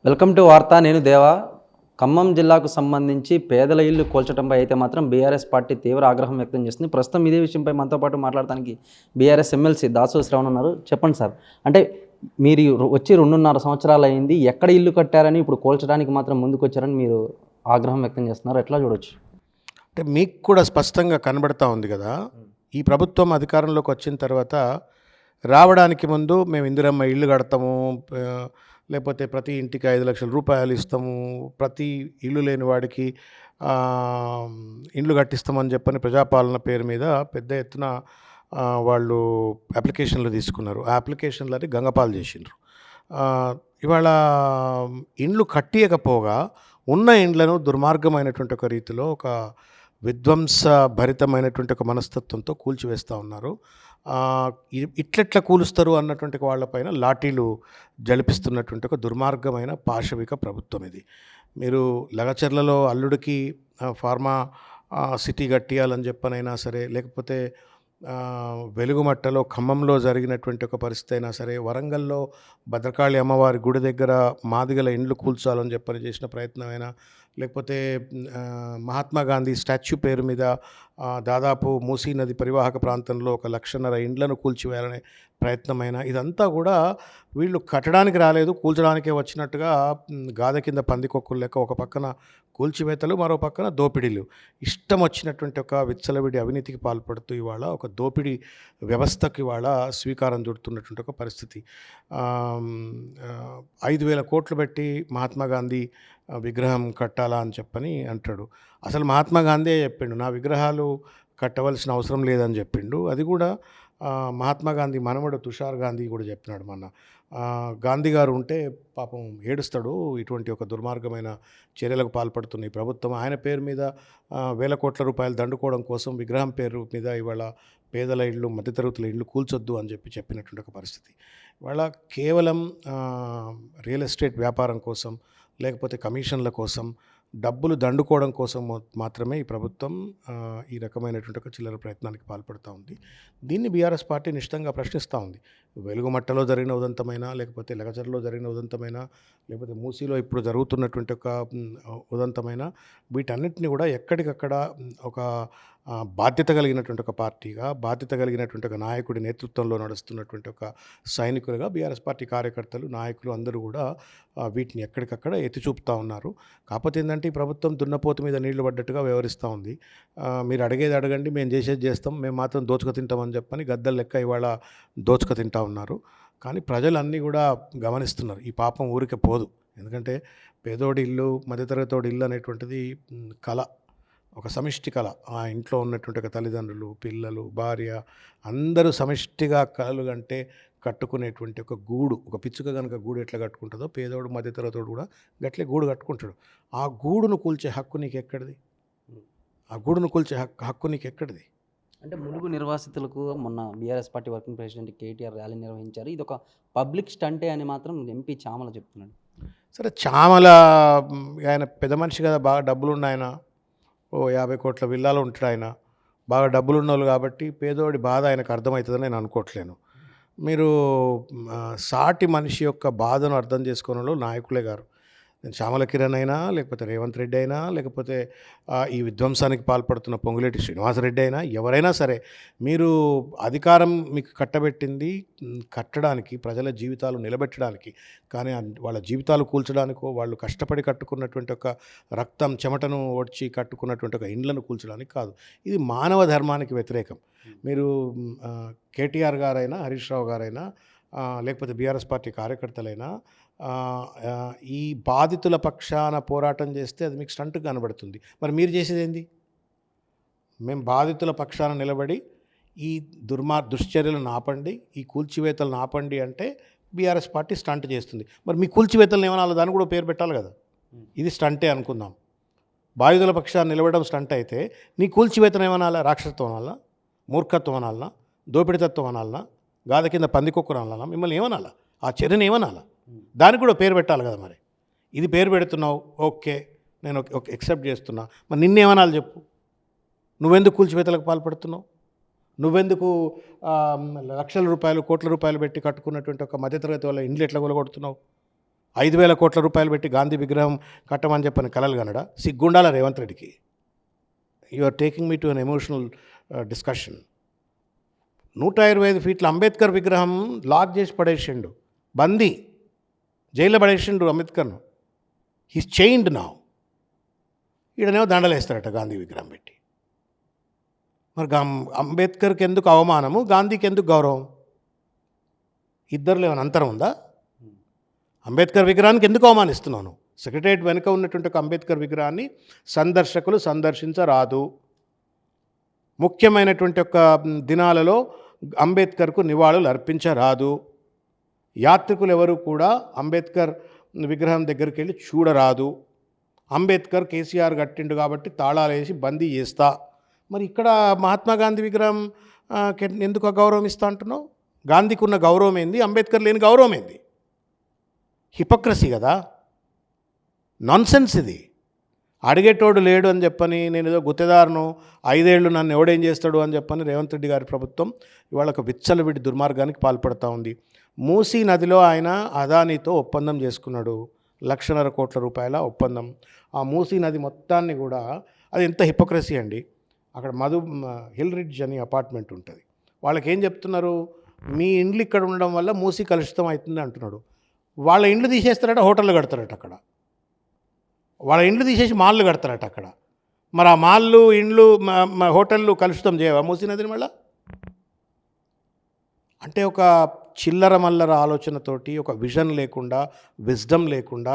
Welcome to వార్త. నేను దేవా. ఖమ్మం జిల్లాకు సంబంధించి పేదల ఇల్లు కూల్చడంపై అయితే మాత్రం బీఆర్ఎస్ పార్టీ తీవ్ర ఆగ్రహం వ్యక్తం చేస్తుంది. ప్రస్తుతం ఇదే విషయంపై మనతో పాటు మాట్లాడడానికి బీఆర్ఎస్ ఎమ్మెల్సీ దాసు శ్రవణ్ ఉన్నారు. చెప్పండి సార్, అంటే మీరు వచ్చి 2.5 సంవత్సరాలు అయింది, ఎక్కడ ఇల్లు కట్టారని ఇప్పుడు కూల్చడానికి మాత్రం ముందుకు వచ్చారని మీరు ఆగ్రహం వ్యక్తం చేస్తున్నారు. ఎట్లా చూడొచ్చు? అంటే మీకు కూడా స్పష్టంగా కనబడతా ఉంది కదా, ఈ ప్రభుత్వం అధికారంలోకి వచ్చిన తర్వాత రావడానికి ముందు మేము ఇందిరమ్మ ఇల్లు కడతాము, లేకపోతే ప్రతి ఇంటికి 5 లక్షల రూపాయలు ఇస్తాము, ప్రతి ఇల్లు లేని వాడికి ఇండ్లు కట్టిస్తామని చెప్పని ప్రజాపాలన పేరు మీద పెద్ద ఎత్తున వాళ్ళు అప్లికేషన్లు తీసుకున్నారు. ఆ అప్లికేషన్లని గంగపాలు చేసిండ్రు. ఇవాళ ఇండ్లు కట్టియకపోగా ఉన్న ఇండ్లను దుర్మార్గమైనటువంటి ఒక రీతిలో ఒక విధ్వంసభరితమైనటువంటి ఒక మనస్తత్వంతో కూల్చివేస్తూ ఉన్నారు. ఇట్లెట్లా కూలుస్తారు అన్నటువంటి వాళ్ళపైన లాఠీలు జలిపిస్తున్నటువంటి ఒక దుర్మార్గమైన పాశవిక ప్రభుత్వం ఇది. మీరు లగచర్లలో అల్లుడికి ఫార్మా సిటీ కట్టియాలని చెప్పనైనా సరే, లేకపోతే వెలుగుమట్టలో ఖమ్మంలో జరిగినటువంటి ఒక పరిస్థితి అయినా సరే, వరంగల్లో భద్రకాళి అమ్మవారి గుడి దగ్గర మాదిగల ఇండ్లు కూల్చాలని చెప్పని చేసిన ప్రయత్నమైనా, లేకపోతే మహాత్మా గాంధీ స్టాచ్యూ పేరు మీద దాదాపు మూసీ నది పరివాహక ప్రాంతంలో 1,500,000 ఇండ్లను కూల్చివేయాలనే ప్రయత్నమైన, ఇదంతా కూడా వీళ్ళు కట్టడానికి రాలేదు, కూల్చడానికే వచ్చినట్టుగా గాథ కింద పందికొక్కులు లెక్క ఒక పక్కన కూల్చివేతలు, మరో పక్కన దోపిడీలు, ఇష్టం వచ్చినటువంటి ఒక విచ్చలవిడి అవినీతికి పాల్పడుతూ ఇవాళ ఒక దోపిడీ వ్యవస్థకి ఇవాళ స్వీకారం చుడుతున్నటువంటి ఒక పరిస్థితి. 5,000 కోట్లు పెట్టి మహాత్మా గాంధీ విగ్రహం కట్టాలా అని చెప్పని అంటాడు. అసలు మహాత్మా గాంధీ చెప్పిండు నా విగ్రహాలు కట్టవలసిన అవసరం లేదని చెప్పిండు. అది కూడా మహాత్మా గాంధీ మనవడు తుషార్ గాంధీ కూడా చెప్పినాడు. మొన్న గాంధీ గారు ఉంటే పాపం ఏడుస్తాడు, ఇటువంటి ఒక దుర్మార్గమైన చర్యలకు పాల్పడుతున్న ఈ ప్రభుత్వం ఆయన పేరు మీద వేల కోట్ల రూపాయలు దండుకోవడం కోసం విగ్రహం పేరు మీద ఇవాళ పేదల ఇళ్ళు, మధ్యతరగతుల ఇళ్ళు కూల్చొద్దు అని చెప్పినటువంటి ఒక పరిస్థితి. ఇవాళ కేవలం రియల్ ఎస్టేట్ వ్యాపారం కోసం, లేకపోతే కమిషన్ల కోసం, డబ్బులు దండుకోవడం కోసం మాత్రమే ఈ ప్రభుత్వం ఈ రకమైనటువంటి ఒక చిల్లర ప్రయత్నానికి పాల్పడుతూ ఉంది. దీన్ని బీఆర్ఎస్ పార్టీ నిశ్చితంగా ప్రశ్నిస్తూ ఉంది. వెలుగుమట్టలో జరిగిన ఉదంతమైనా, లేకపోతే లగచర్లో జరిగిన ఉదంతమైనా, లేకపోతే మూసీలో ఇప్పుడు జరుగుతున్నటువంటి ఒక ఉదంతమైనా, వీటన్నిటిని కూడా ఎక్కడికక్కడ ఒక బాధ్యత కలిగినటువంటి ఒక పార్టీగా, బాధ్యత కలిగినటువంటి ఒక నాయకుడి నేతృత్వంలో నడుస్తున్నటువంటి ఒక సైనికులుగా బీఆర్ఎస్ పార్టీ కార్యకర్తలు, నాయకులు అందరూ కూడా వీటిని ఎక్కడికక్కడ ఎత్తి చూపుతూ ఉన్నారు. కాకపోతే ఏంటంటే ఈ ప్రభుత్వం దున్నపోతు మీద నీళ్లు పడ్డట్టుగా వ్యవహరిస్తూ ఉంది. మీరు అడిగేది అడగండి, మేము చేసేది చేస్తాం, మేము మాత్రం దోచుక తింటామని చెప్పని గద్దల లెక్క ఇవాళ దోచుక తింటూ ఉన్నారు. కానీ ప్రజలన్నీ కూడా గమనిస్తున్నారు, ఈ పాపం ఊరికే పోదు. ఎందుకంటే పేదోడి ఇల్లు, మధ్యతరగతోడి ఇల్లు అనేటువంటిది కళ, ఒక సమిష్టి కళ. ఆ ఇంట్లో ఉన్నటువంటి ఒక తల్లిదండ్రులు, పిల్లలు, భార్య అందరూ సమిష్టిగా కళలు కంటే కట్టుకునేటువంటి ఒక గూడు, ఒక పిచ్చుక కనుక గూడు ఎట్లా కట్టుకుంటుందో పేదోడు మధ్యతరగతోడు కూడా గట్లే గూడు కట్టుకుంటాడు. ఆ గూడును కూల్చే హక్కు నీకు ఎక్కడిది? ఆ గూడును కూల్చే హక్కు నీకు ఎక్కడిది? అంటే ములుగు నిర్వాసితులకు మొన్న BRS party working president KTR rally నిర్వహించారు. ఇది ఒక పబ్లిక్ స్టంటే అని మాత్రం ఎంపీ చామల చెప్తున్నాడు. సరే, చామల ఆయన పెద్ద మనిషి కదా, బాగా డబ్బులున్న ఆయన, 50 కోట్ల విల్లాలో ఉంటాడు ఆయన, బాగా డబ్బులున్న వాళ్ళు కాబట్టి పేదోడి బాధ ఆయనకు అర్థమవుతుందని నేను అనుకోవట్లేను. మీరు సాటి మనిషి యొక్క బాధను అర్థం చేసుకునే వాళ్ళు నాయకులే గారు. నేను శ్యామల కిరణ్ అయినా, లేకపోతే రేవంత్ రెడ్డి అయినా, లేకపోతే ఈ విధ్వంసానికి పాల్పడుతున్న పొంగులేటి శ్రీనివాసరెడ్డి అయినా, ఎవరైనా సరే, మీరు అధికారం మీకు కట్టబెట్టింది కట్టడానికి, ప్రజల జీవితాలు నిలబెట్టడానికి, కానీ వాళ్ళ జీవితాలు కూల్చడానికో, వాళ్ళు కష్టపడి కట్టుకున్నటువంటి ఒక రక్తం చెమటను ఓడ్చి కట్టుకున్నటువంటి ఒక ఇండ్లను కూల్చడానికి కాదు. ఇది మానవ ధర్మానికి వ్యతిరేకం. మీరు కేటీఆర్ గారైనా, హరీష్ రావు గారైనా, లేకపోతే బీఆర్ఎస్ పార్టీ కార్యకర్తలైనా ఈ బాధితుల పక్షాన పోరాటం చేస్తే అది మీకు స్టంట్గా కనబడుతుంది. మరి మీరు చేసేది ఏంది? మేము బాధితుల పక్షాన నిలబడి ఈ దుశ్చర్యలను ఆపండి, ఈ కూల్చివేతలను ఆపండి అంటే బీఆర్ఎస్ పార్టీ స్టంట్ చేస్తుంది. మరి మీ కూల్చివేతలను ఏమన్నా దాన్ని కూడా పేరు పెట్టాలి కదా. ఇది స్టంటే అనుకుందాం. బాధితుల పక్షాన్ని నిలబడడం స్టంట్ అయితే నీ కూల్చివేతను ఏమనాలా? రాక్షసత్వం అనాలా? మూర్ఖత్వం అనాలనా? దోపిడితత్వం అనాలనా? గాథ కింద పందికొక్కున అనాలనా? మిమ్మల్ని ఏమనాలా? ఆ చర్యను ఏమనాలా? దానికి కూడా పేరు పెట్టాలి కదా. మరి ఇది పేరు పెడుతున్నావు, ఓకే, నేను ఎక్సెప్ట్ చేస్తున్నా. మరి నిన్నేమనాలి చెప్పు? నువ్వెందుకు కూల్చివేతలకు పాల్పడుతున్నావు? నువ్వెందుకు లక్షల రూపాయలు, కోట్ల రూపాయలు పెట్టి కట్టుకున్నటువంటి ఒక మధ్యతరగతి వాళ్ళ ఇండ్లు ఎట్లా కొలగొడుతున్నావు? 5,000 కోట్ల రూపాయలు పెట్టి గాంధీ విగ్రహం కట్టమని చెప్పని కలలు కనడా? సిగ్గుండాల రేవంత్ రెడ్డికి. You are taking me to an emotional discussion. 125 ఫీట్ల అంబేద్కర్ విగ్రహం లాక్ చేసి పడేసిండు, బందీ జైల్లో పడేసిండు అంబేద్కర్ను. He's chained now. ఈడనేమో దండలేస్తారట గాంధీ విగ్రహం పెట్టి. మరి అంబేద్కర్కి ఎందుకు అవమానము, గాంధీకి ఎందుకు గౌరవం? ఇద్దరులో ఏమైనా అంతరం ఉందా? అంబేద్కర్ విగ్రహానికి ఎందుకు అవమానిస్తున్నాను? సెక్రటరియట్ వెనుక ఉన్నటువంటి ఒక అంబేద్కర్ విగ్రహాన్ని సందర్శకులు సందర్శించరాదు. ముఖ్యమైనటువంటి ఒక దినాలలో అంబేద్కర్కు నివాళులు అర్పించరాదు. యాత్రికులు ఎవరు కూడా అంబేద్కర్ విగ్రహం దగ్గరికి వెళ్ళి చూడరాదు. అంబేద్కర్ కేసీఆర్ కట్టిండు కాబట్టి తాళాలు వేసి బందీ చేస్తా. మరి ఇక్కడ మహాత్మా గాంధీ విగ్రహం ఎందుకు అగౌరవం ఇస్తా అంటున్నావు? గాంధీకి ఉన్న గౌరవం ఏంది, అంబేద్కర్ లేని గౌరవం ఏంది? హిపోక్రసీ కదా, నాన్సెన్స్ ఇది. అడిగేటోడు లేడు అని చెప్పని, నేను ఏదో గుత్తేదారును, 5 ఏళ్ళు నన్ను ఎవడేం చేస్తాడు అని చెప్పని రేవంత్ రెడ్డి గారి ప్రభుత్వం ఇవాళ ఒక విచ్చలవిడి దుర్మార్గానికి పాల్పడుతూ ఉంది. మూసీ నదిలో ఆయన అదానీతో ఒప్పందం చేసుకున్నాడు, 1,50,000 కోట్ల రూపాయల ఒప్పందం. ఆ మూసీ నది మొత్తాన్ని కూడా, అది ఎంత హిపోక్రసీ అండి. అక్కడ హిల్ రిడ్జ్ అని అపార్ట్మెంట్ ఉంటుంది. వాళ్ళకి ఏం చెప్తున్నారు, మీ ఇండ్లు ఇక్కడ ఉండడం వల్ల మూసీ కలుషితం అవుతుంది అంటున్నాడు. వాళ్ళ ఇండ్లు తీసేస్తారట, హోటళ్ళు కడతారట అక్కడ. వాళ్ళ ఇండ్లు తీసేసి మాల్లు కడతారట అక్కడ. మరి ఆ మాల్లు, ఇండ్లు, హోటళ్ళు కలుషితం చేయవా మూసీ నదిని మళ్ళా? అంటే ఒక చిల్లర మల్లర ఆలోచనతోటి, ఒక విజన్ లేకుండా, విజ్డమ్ లేకుండా,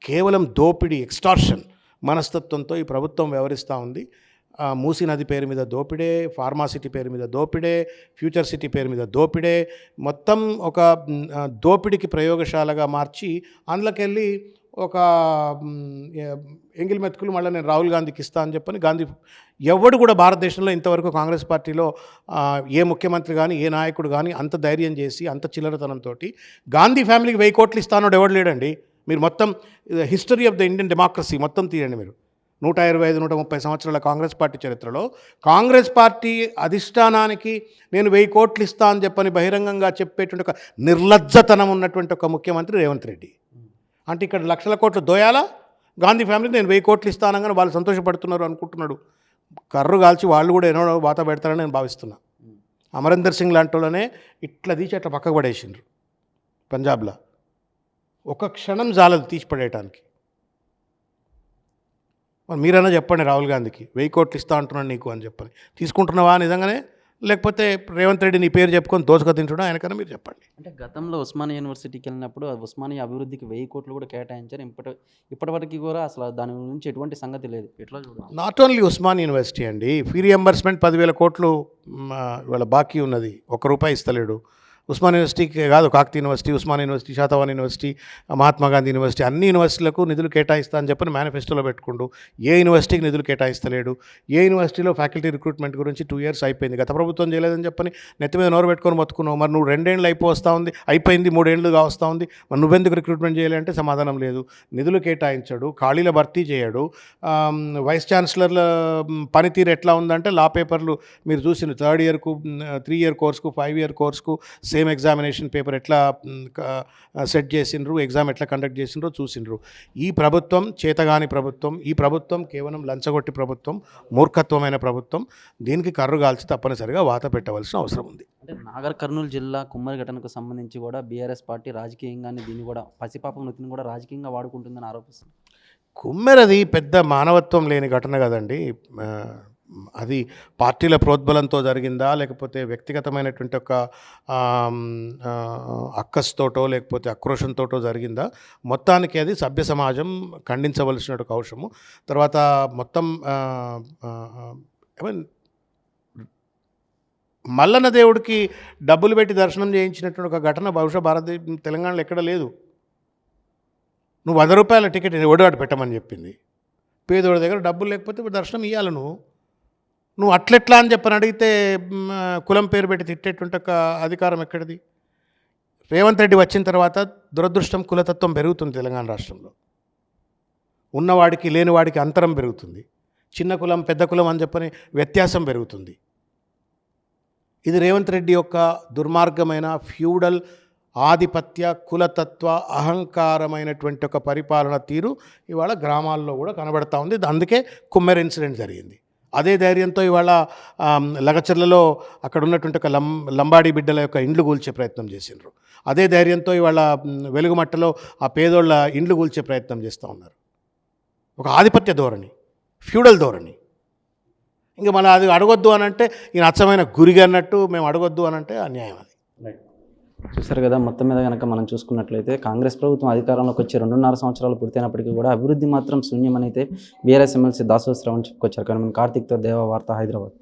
కేవలం దోపిడీ, ఎక్స్టార్షన్ మనస్తత్వంతో ఈ ప్రభుత్వం వ్యవహరిస్తూ ఉంది. మూసీ నది పేరు మీద దోపిడే, ఫార్మాసిటీ పేరు మీద దోపిడే, ఫ్యూచర్ సిటీ పేరు మీద దోపిడే, మొత్తం ఒక దోపిడికి ప్రయోగశాలగా మార్చి అందులోకెళ్ళి ఒక ఎంగిల్ మెతుకులు మళ్ళీ నేను రాహుల్ గాంధీకి ఇస్తా అని చెప్పని గాంధీ ఎవడు కూడా భారతదేశంలో ఇంతవరకు కాంగ్రెస్ పార్టీలో ఏ ముఖ్యమంత్రి కానీ ఏ నాయకుడు కానీ అంత ధైర్యం చేసి అంత చిల్లరతనంతో గాంధీ ఫ్యామిలీకి 1000 కోట్లు ఇస్తానోడు ఎవడు లేడండి. మీరు మొత్తం history of the Indian democracy మొత్తం తీయండి మీరు. 125-130 సంవత్సరాల కాంగ్రెస్ పార్టీ చరిత్రలో కాంగ్రెస్ పార్టీ అధిష్టానానికి నేను 1000 కోట్లు ఇస్తా అని చెప్పని బహిరంగంగా చెప్పేటువంటి ఒక నిర్లజ్జతనం ఉన్నటువంటి ఒక ముఖ్యమంత్రి రేవంత్ రెడ్డి. అంటే ఇక్కడ 1,00,000 కోట్లు దోయాలా గాంధీ ఫ్యామిలీకి నేను 1000 కోట్లు ఇస్తానగానే వాళ్ళు సంతోషపడుతున్నారు అనుకుంటున్నాడు. కర్రు కాల్చి వాళ్ళు కూడా ఎన్నో వాత పెడతారని నేను భావిస్తున్నా. అమరీందర్ సింగ్ లాంటి వాళ్ళనే ఇట్లా తీసి అట్లా పక్కకు పడేసిండ్రు పంజాబ్లో. ఒక క్షణం జాలదు తీసి పడేయటానికి. మరి మీరైనా చెప్పండి రాహుల్ గాంధీకి 1000 కోట్లు ఇస్తా అంటున్నాను నీకు అని చెప్పని, తీసుకుంటున్నావా నిజంగానే, లేకపోతే రేవంత్ రెడ్డి నీ పేరు చెప్పుకొని దోసుక తింటున్నా ఆయనకన్నా మీరు చెప్పండి. అంటే గతంలో ఉస్మానియా యూనివర్సిటీకి వెళ్ళినప్పుడు ఉస్మానియా అభివృద్ధికి 1000 కోట్లు కూడా కేటాయించారు. ఇప్పటివరకు కూడా అసలు దాని గురించి ఎటువంటి సంగతి లేదు. ఎట్లా చూడాలి? నాట్ ఓన్లీ ఉస్మాన్ యూనివర్సిటీ అండి, ఫీ రియంబర్స్మెంట్ 10,000 కోట్లు ఇవాళ బాకీ ఉన్నది, ₹1 ఇస్తలేడు. ఉస్మాన్ యూనివర్సిటీకి కాదు, Kakatiya university, Osman university, Satavahan university, Mahatma Gandhi university, అన్ని యూనివర్సిటీలకు నిధులు కేటాయిస్తా అని చెప్పని మేనిఫెస్టోలో పెట్టుకుంటూ ఏ యూనివర్సిటీకి నిధులు కేటాయిస్తలేడు. ఏ యూనివర్సిటీలో ఫ్యాకల్టీ రిక్రూట్మెంట్ గురించి 2 years అయిపోయింది, గత ప్రభుత్వం చేయలేదని చెప్పని నెత్తి మీద నోరు పెట్టుకొని మొత్తుకున్నావు. మరి నువ్వు 2 ఏళ్ళు అయిపోయింది 3 ఏళ్ళు వస్తూ ఉంది, మరి నువ్వెందుకు రిక్రూట్మెంట్ చేయాలంటే సమాధానం లేదు. నిధులు కేటాయించడు, ఖాళీల భర్తీ చేయడు. వైస్ ఛాన్సలర్ల పనితీరు ఎట్లా ఉందంటే లా పేపర్లు మీరు చూసిన 3rd yearకు 3 year కోర్సుకు 5 year కోర్సుకు సేమ్ ఎగ్జామినేషన్ పేపర్ ఎట్లా సెట్ చేసిండ్రు, ఎగ్జామ్ ఎట్లా కండక్ట్ చేసిండ్రో చూసిండ్రు. ఈ ప్రభుత్వం చేతగాని ప్రభుత్వం, ఈ ప్రభుత్వం కేవలం లంచగొట్టి ప్రభుత్వం, మూర్ఖత్వమైన ప్రభుత్వం. దీనికి కర్రు కాల్చి తప్పనిసరిగా వాత పెట్టవలసిన అవసరం ఉంది. అంటే నాగర్ కర్నూలు జిల్లా కుమ్మరి ఘటనకు సంబంధించి కూడా బీఆర్ఎస్ పార్టీ రాజకీయంగానే దీన్ని కూడా పసిపాప నృతిని కూడా రాజకీయంగా వాడుకుంటుందని ఆరోపిస్తుంది. కుమ్మెరది పెద్ద మానవత్వం లేని ఘటన కదండి. అది పార్టీల ప్రోద్బలంతో జరిగిందా, లేకపోతే వ్యక్తిగతమైనటువంటి ఒక అక్కస్తోటో లేకపోతే ఆక్రోషంతోటో జరిగిందా? మొత్తానికి అది సభ్య సమాజం ఖండించవలసిన ఒక అంశము. తర్వాత మొత్తం మల్లన్న దేవుడికి డబ్బులు పెట్టి దర్శనం చేయించినటువంటి ఒక ఘటన బహుశా తెలంగాణలో ఎక్కడ లేదు. నువ్వు ₹100 టికెట్ ఒడివాడు పెట్టమని చెప్పింది. పేదోడి దగ్గర డబ్బులు లేకపోతే దర్శనం ఇవ్వాలి. నువ్వు అట్లెట్లా అని చెప్పని అడిగితే కులం పేరు పెట్టి తిట్టేటువంటి ఒక అధికారం ఎక్కడిది? రేవంత్ రెడ్డి వచ్చిన తర్వాత దురదృష్టం, కులతత్వం పెరుగుతుంది తెలంగాణ రాష్ట్రంలో. ఉన్నవాడికి లేనివాడికి అంతరం పెరుగుతుంది. చిన్న కులం పెద్ద కులం అని చెప్పని వ్యత్యాసం పెరుగుతుంది. ఇది రేవంత్ రెడ్డి యొక్క దుర్మార్గమైన ఫ్యూడల్ ఆధిపత్య కులతత్వ అహంకారమైనటువంటి ఒక పరిపాలన తీరు ఇవాళ గ్రామాల్లో కూడా కనబడతా ఉంది. అందుకే కుమ్మెర ఇన్సిడెంట్ జరిగింది. అదే ధైర్యంతో ఇవాళ లగచర్లలో అక్కడ ఉన్నటువంటి ఒక లంబాడీ బిడ్డల యొక్క ఇండ్లు కూల్చే ప్రయత్నం చేసిండ్రు. అదే ధైర్యంతో ఇవాళ వెలుగుమట్టలో ఆ పేదోళ్ళ ఇండ్లు కూల్చే ప్రయత్నం చేస్తూ ఉన్నారు. ఒక ఆధిపత్య ధోరణి, ఫ్యూడల్ ధోరణి. ఇంకా మనం అది అడగొద్దు అని అంటే ఈయన అచ్చమైన గురిగా అన్నట్టు మేము అడగొద్దు అని అంటే అన్యాయం అది. చూసారు కదా, మొత్తం మీద కనుక మనం చూసుకున్నట్లయితే కాంగ్రెస్ ప్రభుత్వం అధికారంలోకి వచ్చి 2.5 సంవత్సరాలు పూర్తయినప్పటికీ కూడా అభివృద్ధి మాత్రం శూన్యమని అయితే బీఆర్ఎస్ ఎమ్మెల్సీ దాసోస్ శ్రవణ్ చెప్పుకొచ్చారు. కానీ కార్తీక్తో దేవ వార్త, హైదరాబాద్.